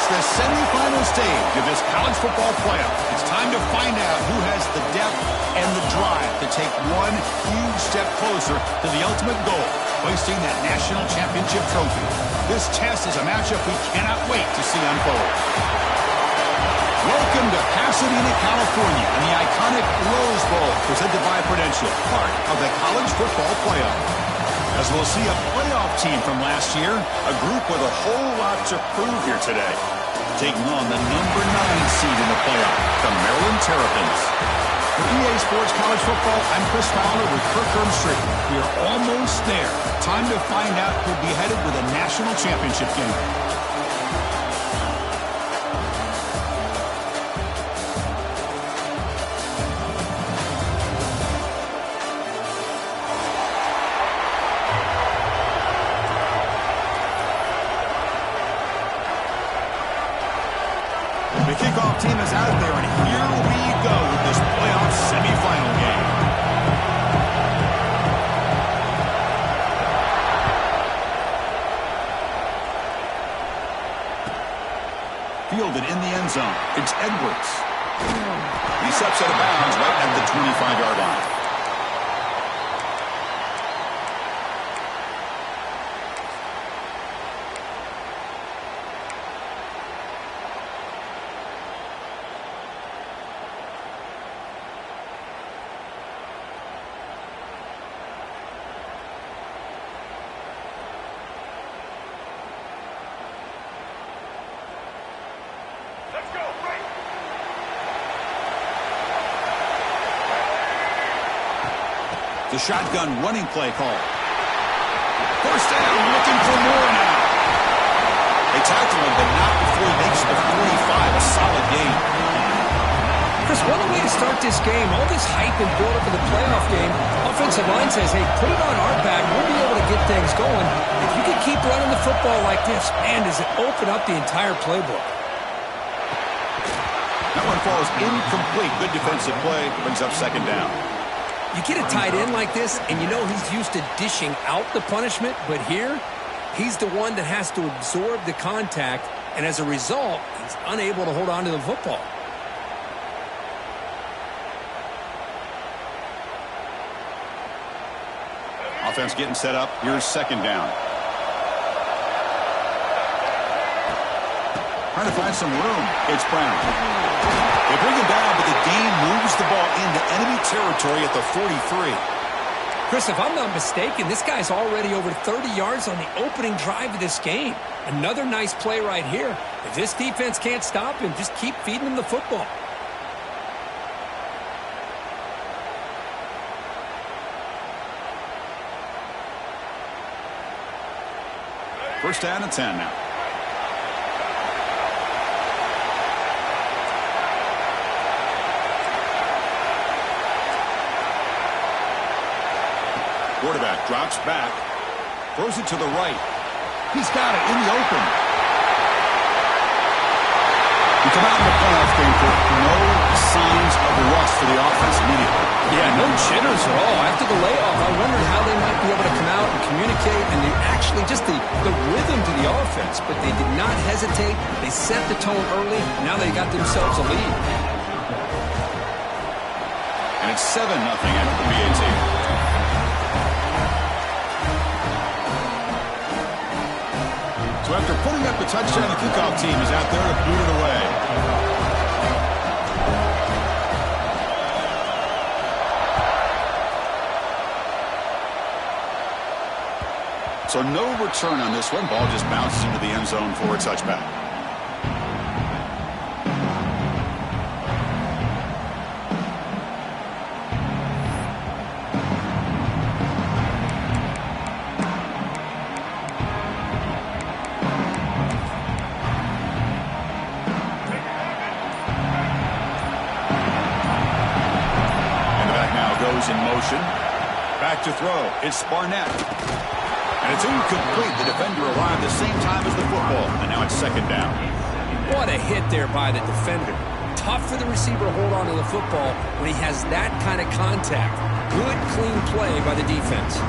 the semifinal stage of this college football playoff. It's time to find out who has the depth and the drive to take one huge step closer to the ultimate goal, hoisting that national championship trophy. This test is a matchup we cannot wait to see unfold. Welcome to Pasadena, California, and the iconic Rose Bowl, presented by Prudential, part of the college football playoff. As we'll see a playoff team from last year, a group with a whole lot to prove here today. Taking on the number 9 seed in the playoff, the Maryland Terrapins. For EA Sports College Football, I'm Chris Fowler with Kirk Ermstreit. We are almost there. Time to find out who'll be headed to the national championship game. The kickoff team is out there, and here we go with this playoff semifinal game. Fielded in the end zone. It's Edwards. He steps out of bounds right at the 25-yard line. The shotgun running play call. First down, looking for more now. They tackle him, but not before he makes the 45, a solid gain. Chris, what a way to start this game. All this hype and build-up in the playoff game. Offensive line says, hey, put it on our back. We'll be able to get things going. If you can keep running the football like this, man, does it open up the entire playbook. That one falls incomplete. Good defensive play. Brings up second down. You get a tight end like this, and you know he's used to dishing out the punishment, but here, he's the one that has to absorb the contact, and as a result, he's unable to hold on to the football. Offense getting set up. Here's second down. Trying to find some room. It's Brown. They bring him down, but the game moves the ball into enemy territory at the 43. Chris, if I'm not mistaken, this guy's already over 30 yards on the opening drive of this game. Another nice play right here. If this defense can't stop him, just keep feeding him the football. First down and 10 now. Quarterback drops back, throws it to the right. He's got it in the open. We come out in the playoff game for no signs of rust for the offense immediately. Yeah, no jitters at all. After the layoff, I wondered how they might be able to come out and communicate and actually just the rhythm to the offense. But they did not hesitate. They set the tone early. Now they got themselves a lead. And it's 7-0 after the BAT. So after putting up the touchdown, the kickoff team is out there to boot it away. So no return on this one. Ball just bounces into the end zone for a touchback. In motion. Back to throw. It's Barnett. And it's incomplete. The defender arrived the same time as the football. And now it's second down. What a hit there by the defender. Tough for the receiver to hold on to the football when he has that kind of contact. Good, clean play by the defense.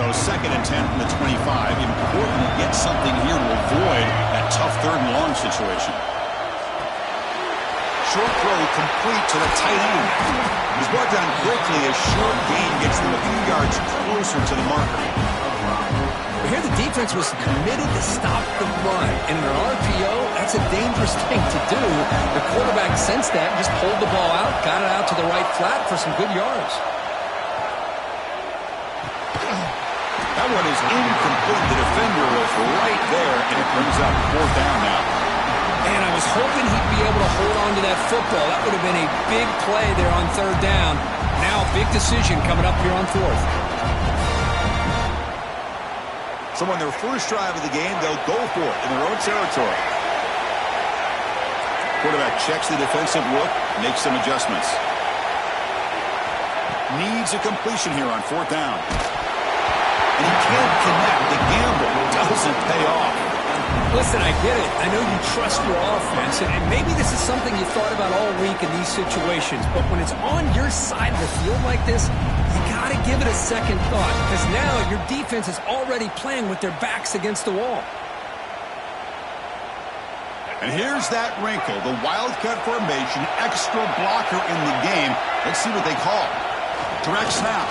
So 2nd and 10 from the 25. Important to get something here to avoid that tough 3rd and long situation. Short throw complete to the tight end. He's brought down quickly as short gain gets them a few yards closer to the marker. Here the defense was committed to stop the run. And in an RPO, that's a dangerous thing to do. The quarterback sensed that, just pulled the ball out, got it out to the right flat for some good yards. That one is incomplete. The defender was right there, and it brings up 4th down now. And I was hoping he'd be able to hold on to that football. That would have been a big play there on 3rd down. Now, big decision coming up here on 4th. So on their first drive of the game, they'll go for it in their own territory. Quarterback checks the defensive look, makes some adjustments. Needs a completion here on 4th down. And he can't connect. The gamble doesn't pay off. Listen, I get it. I know you trust your offense, and maybe this is something you thought about all week in these situations, but when it's on your side of the field like this, you got to give it a second thought, because now your defense is already playing with their backs against the wall. And here's that wrinkle, the wildcat formation, extra blocker in the game. Let's see what they call. Direct snap.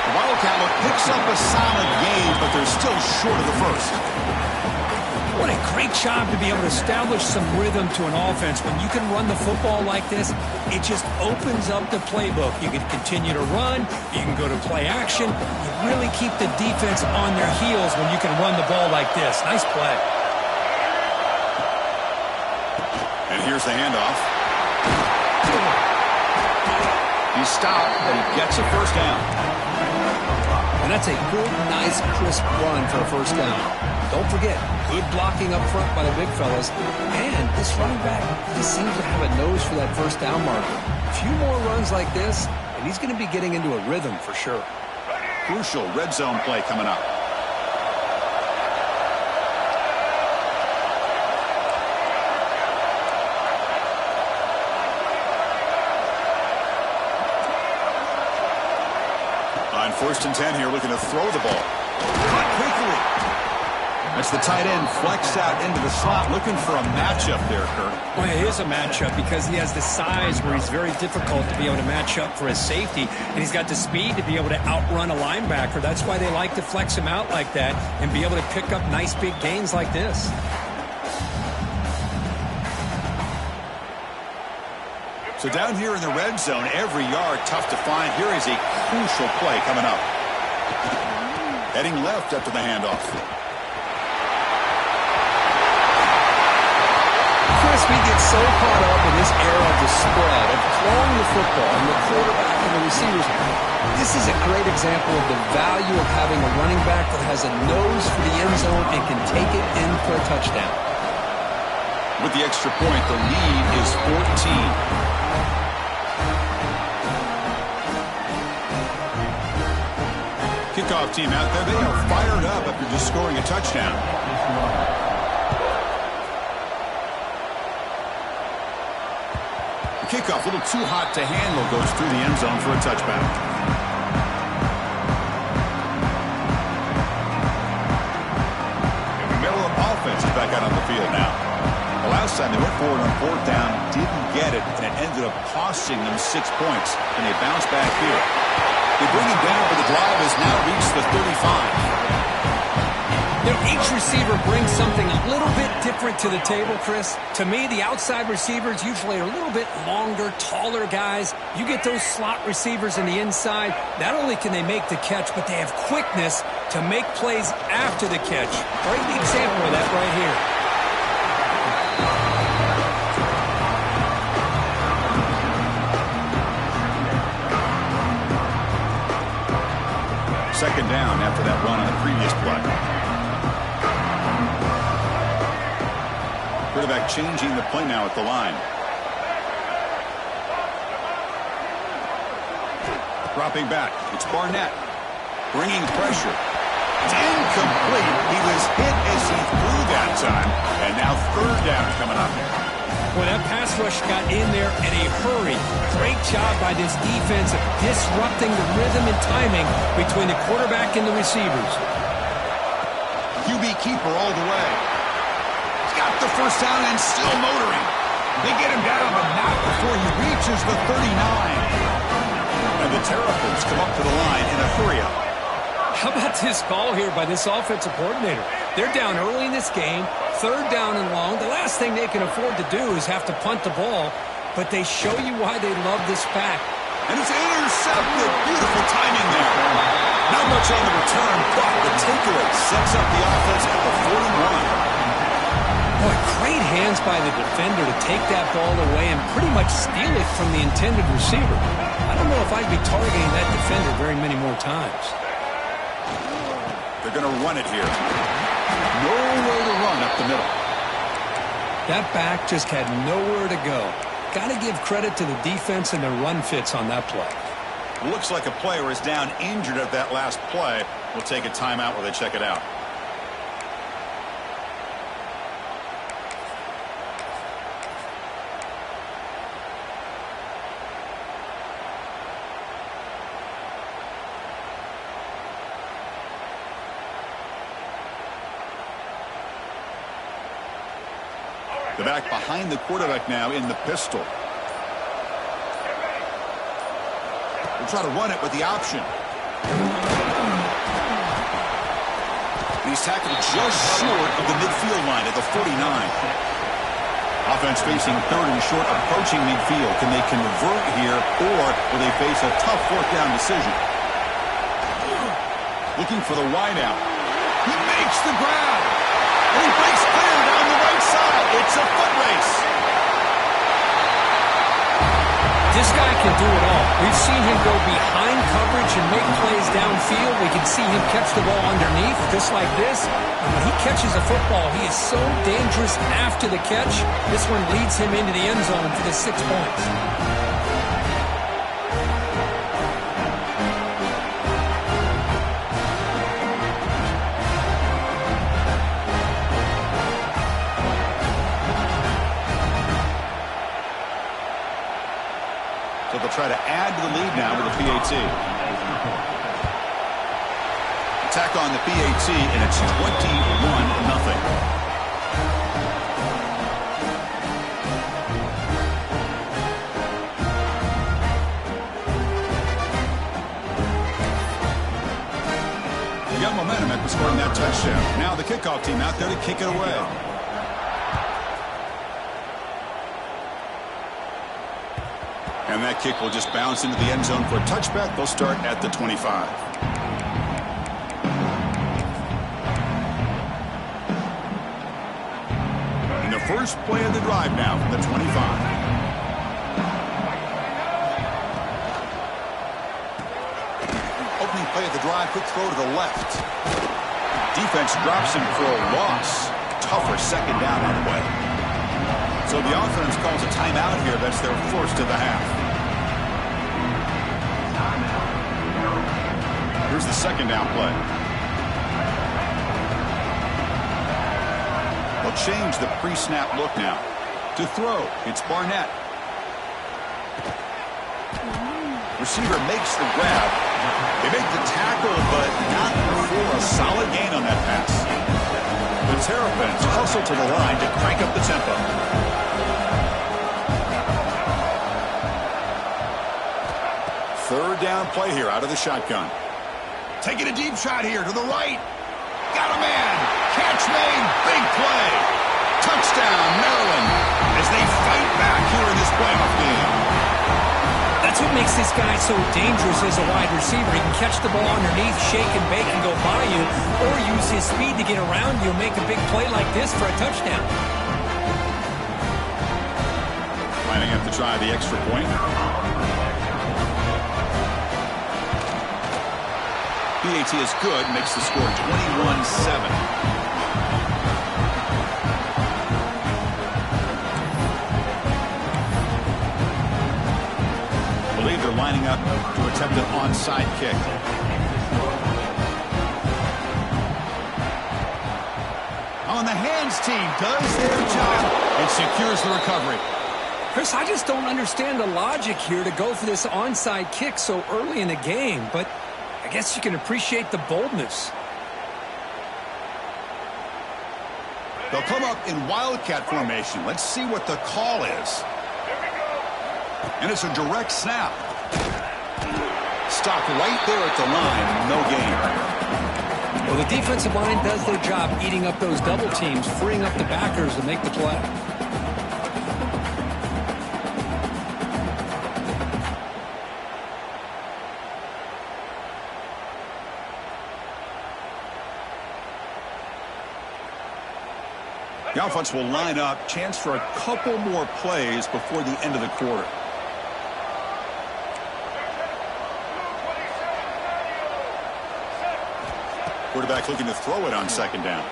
The Wildcat picks up a solid gain, but they're still short of the first. What a great job to be able to establish some rhythm to an offense. When you can run the football like this, it just opens up the playbook. You can continue to run. You can go to play action. You really keep the defense on their heels when you can run the ball like this. Nice play. And here's the handoff. He stopped, but he gets a 1st down. And that's a good, nice, crisp run for a 1st down. Don't forget, good blocking up front by the big fellas. And this running back just seems to have a nose for that 1st down marker. A few more runs like this, and he's going to be getting into a rhythm for sure. Crucial red zone play coming up. On 1st and 10 here, looking to throw the ball. Caught quickly. That's the tight end flexed out into the slot, looking for a matchup there, Kirk. Well, it is a matchup because he has the size where he's very difficult to be able to match up for his safety, and he's got the speed to be able to outrun a linebacker. That's why they like to flex him out like that and be able to pick up nice big gains like this. So down here in the red zone, every yard tough to find. Here is a crucial play coming up. Heading left after the handoff. Chris, we get so caught up in this era of the spread, of throwing the football, and the quarterback and the receivers. This is a great example of the value of having a running back that has a nose for the end zone and can take it in for a touchdown. With the extra point, the lead is 14. Kickoff team out there. They are fired up after just scoring a touchdown. The kickoff, a little too hot to handle, goes through the end zone for a touchback. And the middle of offense is back out on the field now. The last time they went forward on 4th down, didn't get it, and it ended up costing them 6 points, and they bounce back here. They bring him down, but the drive has now reached the 35. You know, each receiver brings something a little bit different to the table, Chris. To me, the outside receivers usually are a little bit longer, taller guys. You get those slot receivers in the inside, not only can they make the catch, but they have quickness to make plays after the catch. Great example of that right here. 2nd down after that run on the previous play. Quarterback changing the play now at the line. Dropping back. It's Barnett. Bringing pressure. It's incomplete. He was hit as he threw that time. And now third down coming up. Well, that pass rush got in there in a hurry. Great job by this defense of disrupting the rhythm and timing between the quarterback and the receivers. QB keeper all the way. He's got the first down and still motoring. They get him down, but not before he reaches the 39. And the Terrapins come up to the line in a hurry-up. How about this call here by this offensive coordinator? They're down early in this game, third down and long. The last thing they can afford to do is have to punt the ball, but they show you why they love this back. And it's intercepted. Beautiful timing there. Not much on the return, but the takeaway sets up the offense at the 41. Boy, great hands by the defender to take that ball away and pretty much steal it from the intended receiver. I don't know if I'd be targeting that defender very many more times. They're going to run it here. Nowhere to run up the middle. That back just had nowhere to go. Got to give credit to the defense and their run fits on that play. Looks like a player is down injured at that last play. We'll take a timeout while they check it out. The back behind the quarterback now in the pistol. We'll try to run it with the option. He's tackled just short of the midfield line at the 49. Offense facing third and short, approaching midfield. Can they convert here, or will they face a tough fourth down decision? Looking for the wideout. He makes the grab. And he breaks clear down the right side. It's a foot race. This guy can do it all. We've seen him go behind coverage and make plays downfield. We can see him catch the ball underneath, just like this. And when he catches a football, he is so dangerous after the catch. This one leads him into the end zone for the 6 points. So they'll try to add to the lead now with the PAT. Attack on the PAT, and it's 21-0. They got momentum after scoring that touchdown. Now the kickoff team out there to kick it away. And that kick will just bounce into the end zone for a touchback. They'll start at the 25. And the first play of the drive now from the 25. Opening play of the drive, quick throw to the left. Defense drops him for a loss. Tougher second down on the way. So the offense calls a timeout here. That's their first of the half. Here's the second down play. They'll change the pre-snap look now. To throw, it's Barnett. Receiver makes the grab. They make the tackle, but not for a solid gain on that pass. The Terrapins hustle to the line to crank up the tempo. Third down play here out of the shotgun. Taking a deep shot here to the right. Got a man. Catch made. Big play. Touchdown, Maryland, as they fight back here in this playoff game. That's what makes this guy so dangerous as a wide receiver. He can catch the ball underneath, shake and bake and go by you, or use his speed to get around you and make a big play like this for a touchdown. Lining up to try the extra point. PAT is good, makes the score 21-7. Believe they're lining up to attempt an onside kick. Now, and the hands team does their job and secures the recovery. Chris, I just don't understand the logic here to go for this onside kick so early in the game, but I guess you can appreciate the boldness. They'll come up in wildcat formation. Let's see what the call is. And it's a direct snap. Stopped right there at the line. No gain. Well, the defensive line does their job eating up those double teams, freeing up the backers to make the play. The offense will line up. Chance for a couple more plays before the end of the quarter. Quarterback looking to throw it on second down.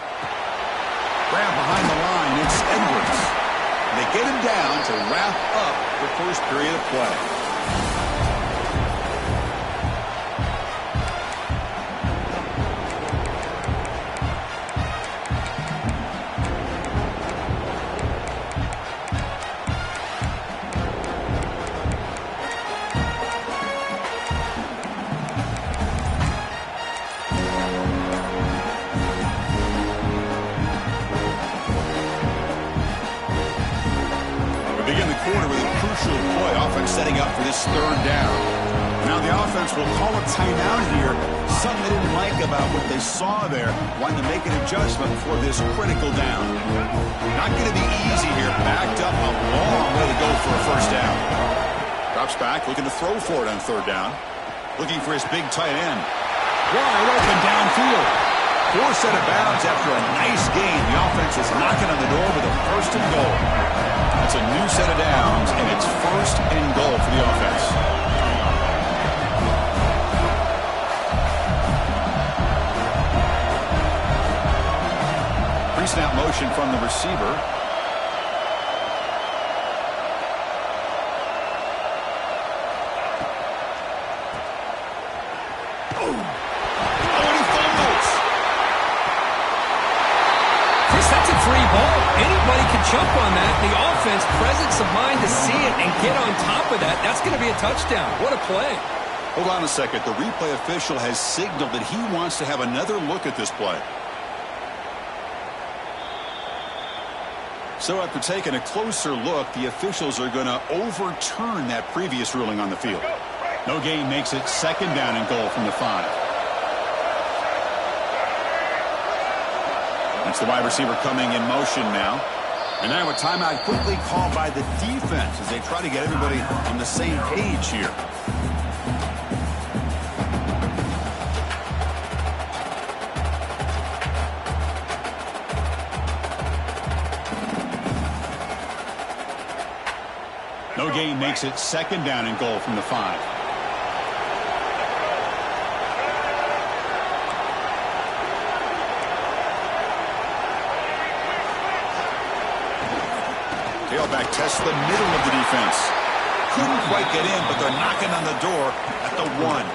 Grab behind the line. It's Edwards. They get him down to wrap up the first period of play. Setting up for this third down. Now the offense will call a timeout here. Something they didn't like about what they saw there. Wanting to make an adjustment for this critical down. Not going to be easy here. Backed up a long way to go for a first down. Drops back, looking to throw for it on third down. Looking for his big tight end. Wide open downfield. Forced out of bounds after a nice gain. The offense is knocking on the door with a first and goal. That's a new set of downs, and it's first and goal for the offense. Pre-snap motion from the receiver. Anybody can jump on that. The offense, presence of mind to see it and get on top of that. That's going to be a touchdown. What a play. Hold on a second. The replay official has signaled that he wants to have another look at this play. So after taking a closer look, the officials are going to overturn that previous ruling on the field. No gain makes it second down and goal from the 5. That's the wide receiver coming in motion now. And now a timeout quickly called by the defense as they try to get everybody on the same page here. No gain makes it second down and goal from the 5. Tailback tests the middle of the defense. Couldn't quite get in, but they're knocking on the door at the 1.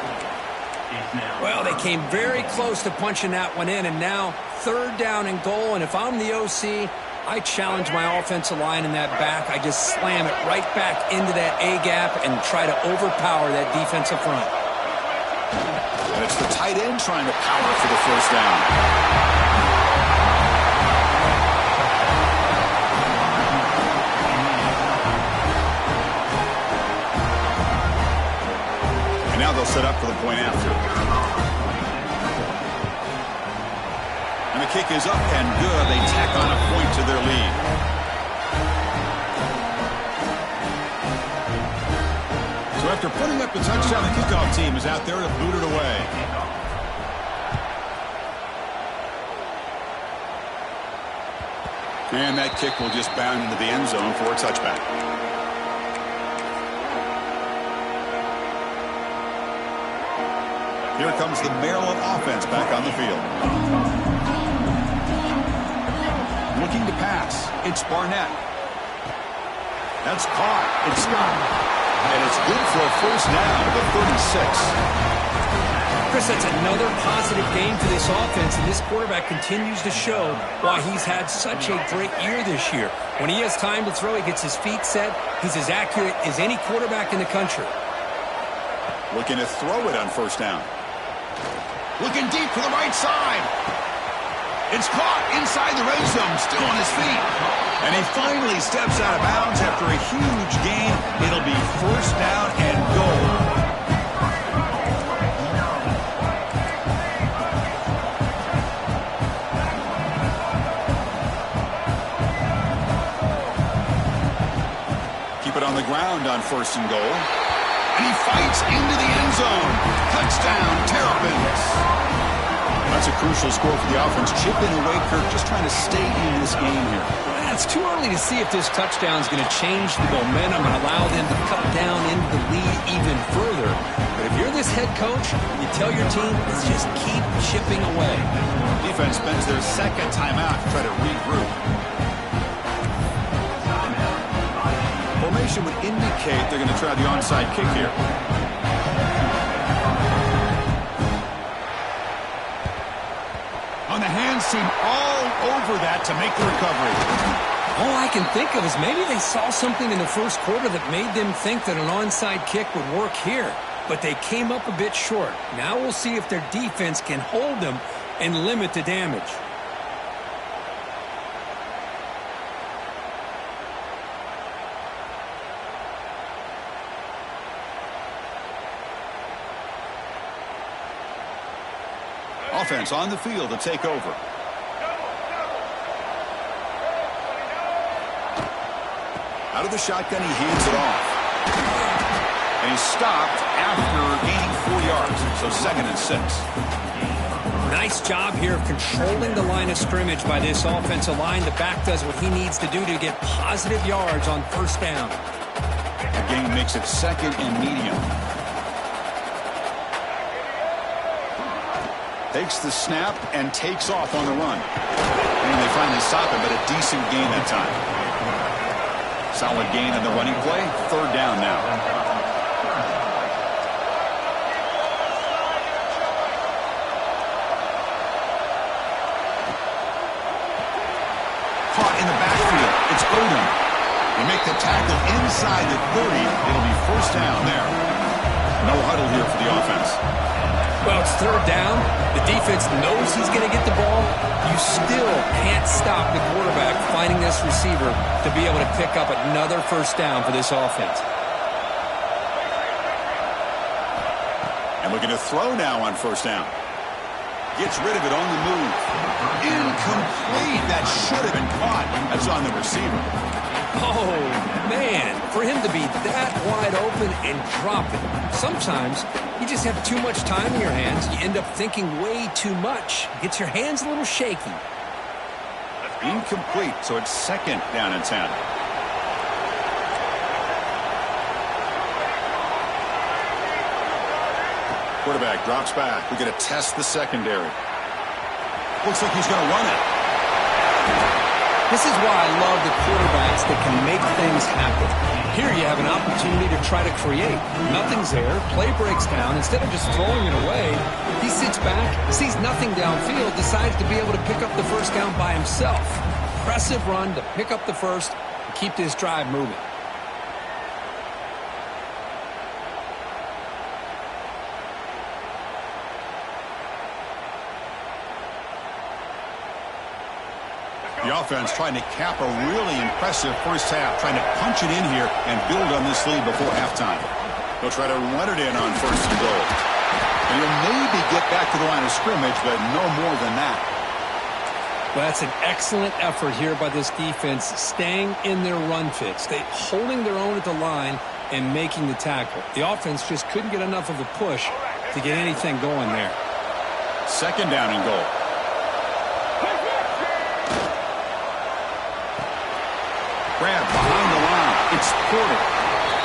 Well, they came very close to punching that one in, and now third down and goal. And if I'm the OC, I challenge my offensive line in that back. I just slam it right back into that A-gap and try to overpower that defensive front. And it's the tight end trying to power for the first down. Now they'll set up for the point after. And the kick is up and good. They tack on a point to their lead. So after putting up the touchdown, the kickoff team is out there to boot it away. And that kick will just bound into the end zone for a touchback. Here comes the Maryland offense back on the field. Looking to pass. It's Barnett. That's caught. It's Scott. And it's good for a first down at the 36. Chris, that's another positive game for this offense, and this quarterback continues to show why he's had such a great year this year. When he has time to throw, he gets his feet set. He's as accurate as any quarterback in the country. Looking to throw it on first down. Looking deep for the right side. It's caught inside the red zone, still on his feet. And he finally steps out of bounds after a huge gain. It'll be first down and goal. On the ground on first and goal. And he fights into the end zone. Touchdown, Terrapins. That's a crucial score for the offense. Chipping away, Kirk, just trying to stay in this game here. Well, it's too early to see if this touchdown is going to change the momentum and allow them to cut down into the lead even further. But if you're this head coach, you tell your team, let's just keep chipping away. Defense spends their second timeout to try to regroup. Formation would indicate they're going to try the onside kick here. On the hands team all over that to make the recovery. All I can think of is maybe they saw something in the first quarter that made them think that an onside kick would work here. But they came up a bit short. Now we'll see if their defense can hold them and limit the damage. Offense on the field to take over. Out of the shotgun, he hands it off. And he's stopped after gaining 4 yards. So 2nd and 6. Nice job here of controlling the line of scrimmage by this offensive line. The back does what he needs to do to get positive yards on first down. The game makes it 2nd and medium. Takes the snap and takes off on the run. And they finally stop him, but a decent gain that time. Solid gain on the running play. 3rd down now. Caught in the backfield. It's Odom. They make the tackle inside the 30. It'll be first down there. No huddle here for the offense. Well, it's 3rd down. The defense knows he's going to get the ball. You still can't stop the quarterback finding this receiver to be able to pick up another first down for this offense. And looking to throw now on first down. Gets rid of it on the move. Incomplete. That should have been caught. That's on the receiver. Oh, man. For him to be that wide open and drop it. Sometimes you just have too much time in your hands. You end up thinking way too much. Gets your hands a little shaky. Incomplete, so it's 2nd down and 10. Quarterback drops back. We're going to test the secondary. Looks like he's going to run it. This is why I love the quarterbacks that can make things happen. Here you have an opportunity to try to create. Nothing's there. Play breaks down. Instead of just throwing it away, he sits back, sees nothing downfield, decides to be able to pick up the first down by himself. Impressive run to pick up the first and keep this drive moving. The offense trying to cap a really impressive first half, trying to punch it in here and build on this lead before halftime. They'll try to run it in on first and goal. And he'll maybe get back to the line of scrimmage, but no more than that. Well, that's an excellent effort here by this defense, staying in their run fits. They holding their own at the line and making the tackle. The offense just couldn't get enough of a push to get anything going there. 2nd down and goal. Grab behind the line. It's Porter.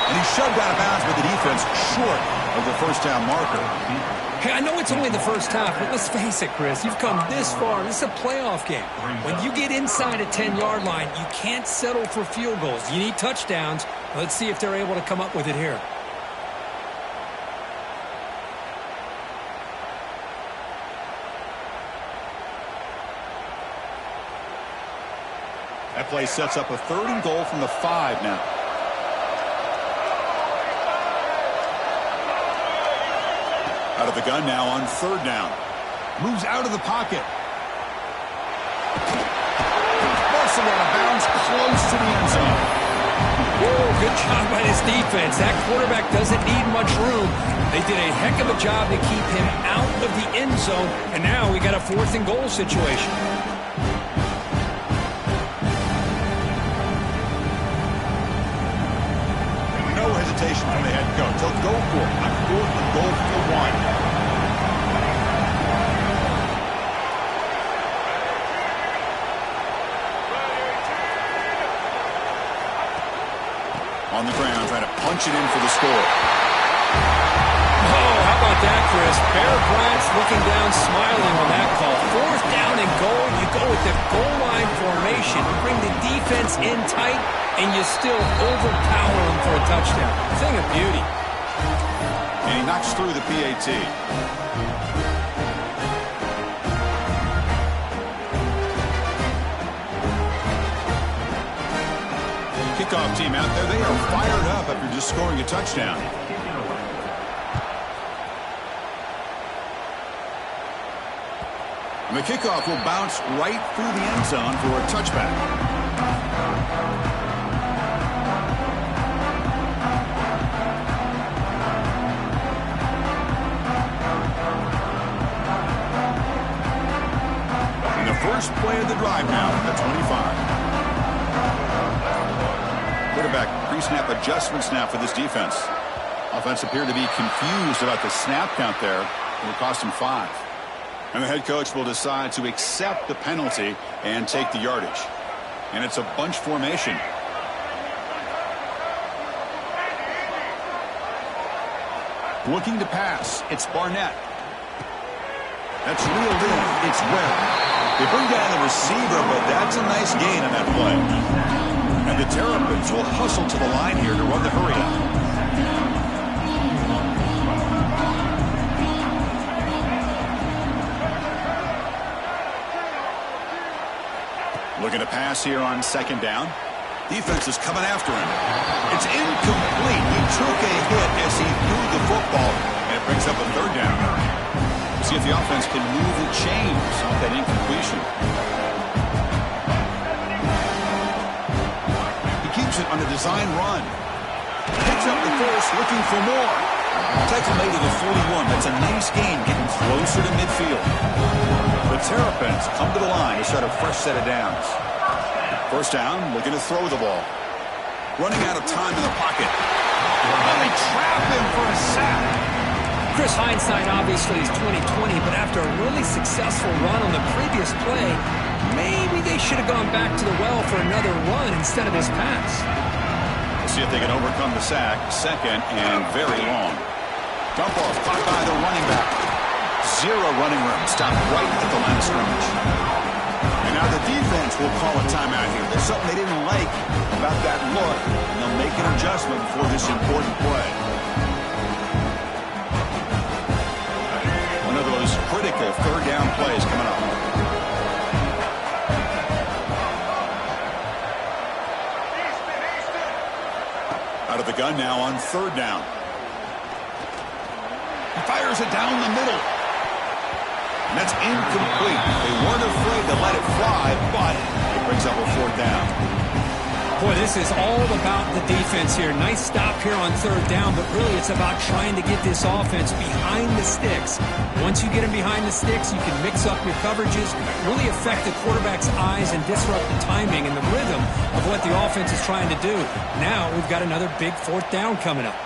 And he's shoved out of bounds with the defense short of the first down marker. Hey, I know it's only the first half, but let's face it, Chris. You've come this far. This is a playoff game. When you get inside a 10-yard line, you can't settle for field goals. You need touchdowns. Let's see if they're able to come up with it here. play sets up a 3rd and goal from the 5 now. Out of the gun now on 3rd down. Moves out of the pocket. Forcing out of bounds close to the end zone. Whoa, good job by this defense. That quarterback doesn't need much room. They did a heck of a job to keep him out of the end zone. And now we got a 4th and goal situation. No hesitation from the head coach. He'll go for it. A 4th and goal for 1. On the ground, trying to punch it in for the score. Oh, how about that, Chris? Bear Bryant's looking down, smiling on that call. 4th down and goal. You go with the goal line formation. You bring the defense in tight, and you still overpower them for a touchdown. Thing of beauty. And he knocks through the PAT. Kickoff team out there. They are fired up after just scoring a touchdown. And the kickoff will bounce right through the end zone for a touchback. And the first play of the drive now at the 25. Quarterback pre-snap adjustments now for this defense. Offense appeared to be confused about the snap count there. It will cost him 5. And the head coach will decide to accept the penalty and take the yardage. And it's a bunch formation. Looking to pass. It's Barnett. That's reeled in. It's Webb. They bring down the receiver, but that's a nice gain on that play. And the Terrapins will hustle to the line here to run the hurry-up. Looking to pass here on 2nd down. Defense is coming after him. It's incomplete. He took a hit as he threw the football, and it brings up a 3rd down. We'll see if the offense can move the chains off that incompletion. Keeps it on a design run. Picks up the first, looking for more. Tackle made to the 41. That's a nice gain, getting closer to midfield. The Terrapins come to the line to start a fresh set of downs. 1st down, looking to throw the ball. Running out of time in the pocket. And they trap him for a sack. Chris, hindsight obviously is 20/20, but after a really successful run on the previous play, maybe they should have gone back to the well for another run instead of this pass. We'll see if they can overcome the sack. 2nd and very long. Dump off caught by the running back. 0 running room. Stopped right at the line of scrimmage. And now the defense will call a timeout here. There's something they didn't like about that look, and they'll make an adjustment for this important play. One of those critical 3rd down plays coming up. Out of the gun now on 3rd down. He fires it down the middle. And that's incomplete. They weren't afraid to let it fly, but it brings up a 4th down. Boy, this is all about the defense here. Nice stop here on 3rd down, but really it's about trying to get this offense behind the sticks. Once you get them behind the sticks, you can mix up your coverages, really affect the quarterback's eyes and disrupt the timing and the rhythm of what the offense is trying to do. Now we've got another big 4th down coming up.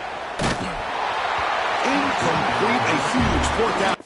Incomplete, a huge 4th down.